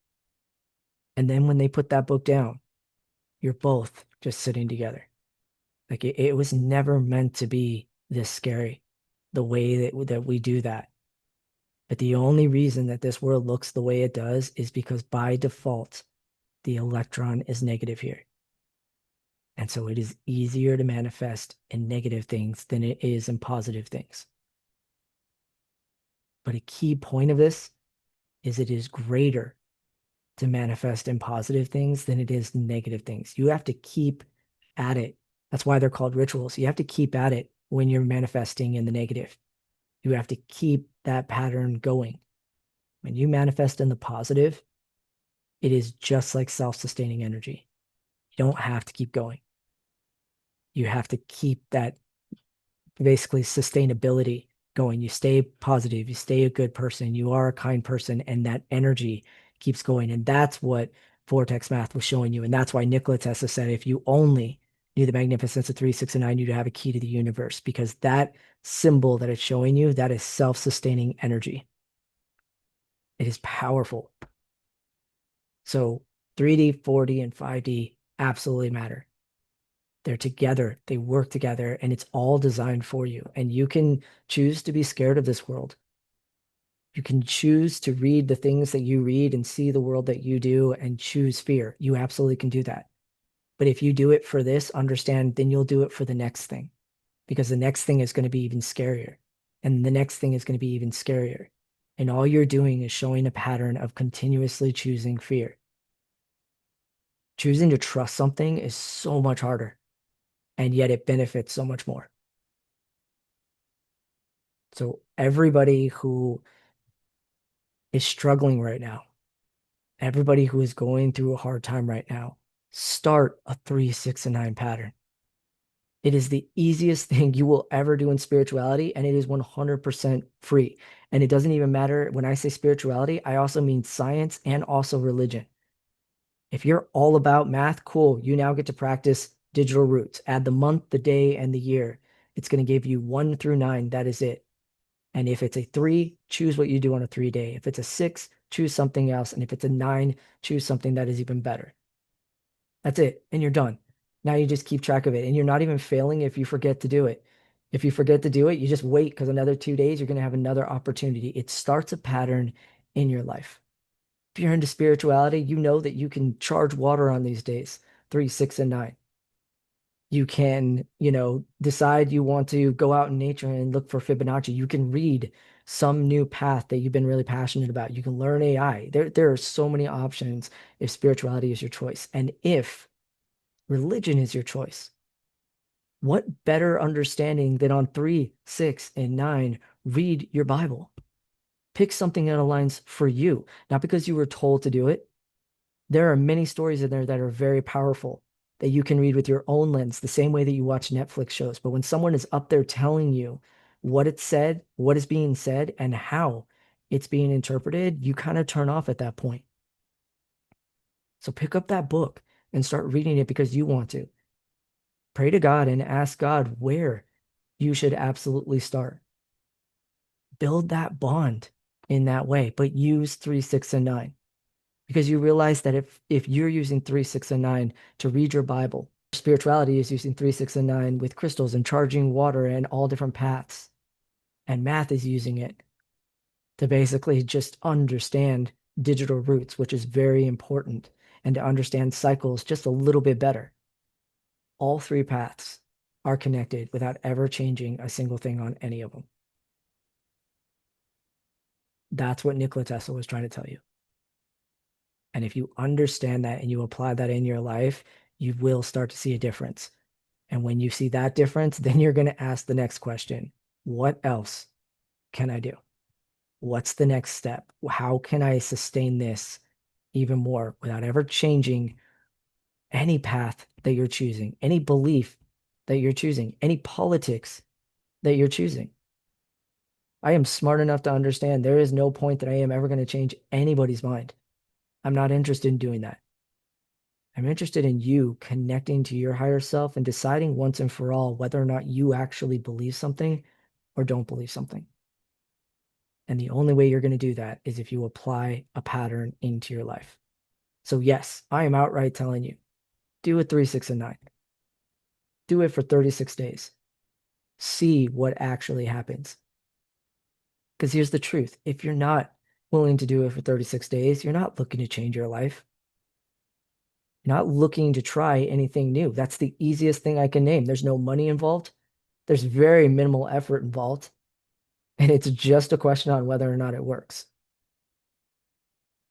A: And then when they put that book down, you're both just sitting together. Like it was never meant to be this scary, the way that we do that. But the only reason that this world looks the way it does is because by default, the electron is negative here. And so it is easier to manifest in negative things than it is in positive things. But a key point of this is it is greater to manifest in positive things than it is negative things. You have to keep at it. That's why they're called rituals. You have to keep at it when you're manifesting in the negative. You have to keep that pattern going. When you manifest in the positive, it is just like self-sustaining energy. You don't have to keep going. You have to keep that basically sustainability going. You stay positive, you stay a good person, you are a kind person, and that energy keeps going. And that's what Vortex Math was showing you. And that's why Nikola Tesla said if you only knew the magnificence of 3, 6, and 9, you'd have a key to the universe, because that symbol that it's showing you, that is self-sustaining energy. It is powerful. So 3D, 4D, and 5D absolutely matter. They're together, they work together, and it's all designed for you. And you can choose to be scared of this world. You can choose to read the things that you read and see the world that you do and choose fear. You absolutely can do that. But if you do it for this, understand, then you'll do it for the next thing, because the next thing is going to be even scarier. And the next thing is going to be even scarier. And all you're doing is showing a pattern of continuously choosing fear. Choosing to trust something is so much harder, and yet it benefits so much more. So everybody who is struggling right now, everybody who is going through a hard time right now, start a 3, 6, and 9 pattern. It is the easiest thing you will ever do in spirituality, and it is 100% free. And it doesn't even matter when I say spirituality, I also mean science and also religion. If you're all about math, cool. You now get to practice digital roots. Add the month, the day, and the year. It's going to give you 1 through 9. That is it. And if it's a 3, choose what you do on a 3 day. If it's a 6, choose something else. And if it's a 9, choose something that is even better. That's it. And you're done. Now you just keep track of it. And you're not even failing if you forget to do it. If you forget to do it, you just wait because another 2 days, you're going to have another opportunity. It starts a pattern in your life. If you're into spirituality, you know that you can charge water on these days, 3, 6, and 9. You can, decide you want to go out in nature and look for Fibonacci. You can read some new path that you've been really passionate about. You can learn AI. There are so many options if spirituality is your choice. And if religion is your choice, what better understanding than on 3, 6, and 9, read your Bible. Pick something that aligns for you, not because you were told to do it. There are many stories in there that are very powerful that you can read with your own lens, the same way that you watch Netflix shows. But when someone is up there telling you what it said, what is being said, and how it's being interpreted, you kind of turn off at that point. So pick up that book and start reading it because you want to. Pray to God and ask God where you should absolutely start. Build that bond in that way, but use 3, 6, and 9. Because you realize that if you're using 3, 6, and 9 to read your Bible, spirituality is using 3, 6, and 9 with crystals and charging water and all different paths. And math is using it to basically just understand digital roots, which is very important, and to understand cycles just a little bit better. All 3 paths are connected without ever changing a single thing on any of them. That's what Nikola Tesla was trying to tell you. And if you understand that and you apply that in your life, you will start to see a difference. And when you see that difference, then you're going to ask the next question. What else can I do? What's the next step? How can I sustain this even more without ever changing any path that you're choosing, any belief that you're choosing, any politics that you're choosing? I am smart enough to understand there is no point that I am ever going to change anybody's mind. I'm not interested in doing that. I'm interested in you connecting to your higher self and deciding once and for all whether or not you actually believe something or don't believe something. And the only way you're going to do that is if you apply a pattern into your life. So yes, I am outright telling you, do it 3, 6, and 9. Do it for 36 days. See what actually happens. Because here's the truth. If you're not willing to do it for 36 days, you're not looking to change your life. You're not looking to try anything new. That's the easiest thing I can name. There's no money involved. There's very minimal effort involved. And it's just a question on whether or not it works.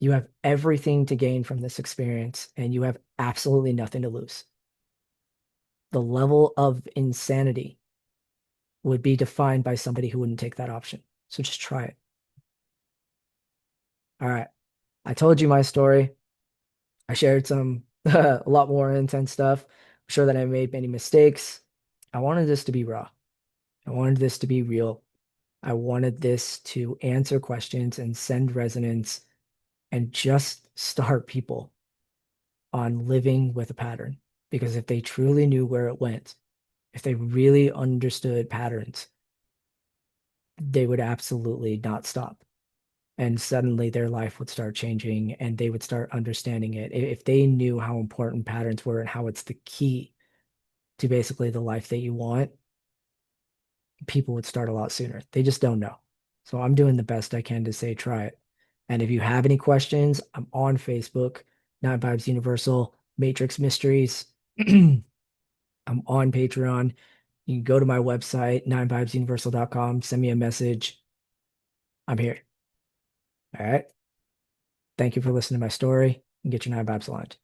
A: You have everything to gain from this experience, and you have absolutely nothing to lose. The level of insanity would be defined by somebody who wouldn't take that option. So just try it. All right. I told you my story. I shared some a lot more intense stuff. I'm sure that I made many mistakes. I wanted this to be raw. I wanted this to be real. I wanted this to answer questions and send resonance and just start people on living with a pattern. Because if they truly knew where it went, if they really understood patterns, they would absolutely not stop. And suddenly their life would start changing and they would start understanding it. If they knew how important patterns were and how it's the key to basically the life that you want, people would start a lot sooner. They just don't know. So I'm doing the best I can to say try it. And if you have any questions, I'm on Facebook, Nine Vibes Universal, Matrix Mysteries. I'm on Patreon. You can go to my website, ninevibesuniversal.com, send me a message. I'm here. All right. Thank you for listening to my story and get your 9 Vibes aligned.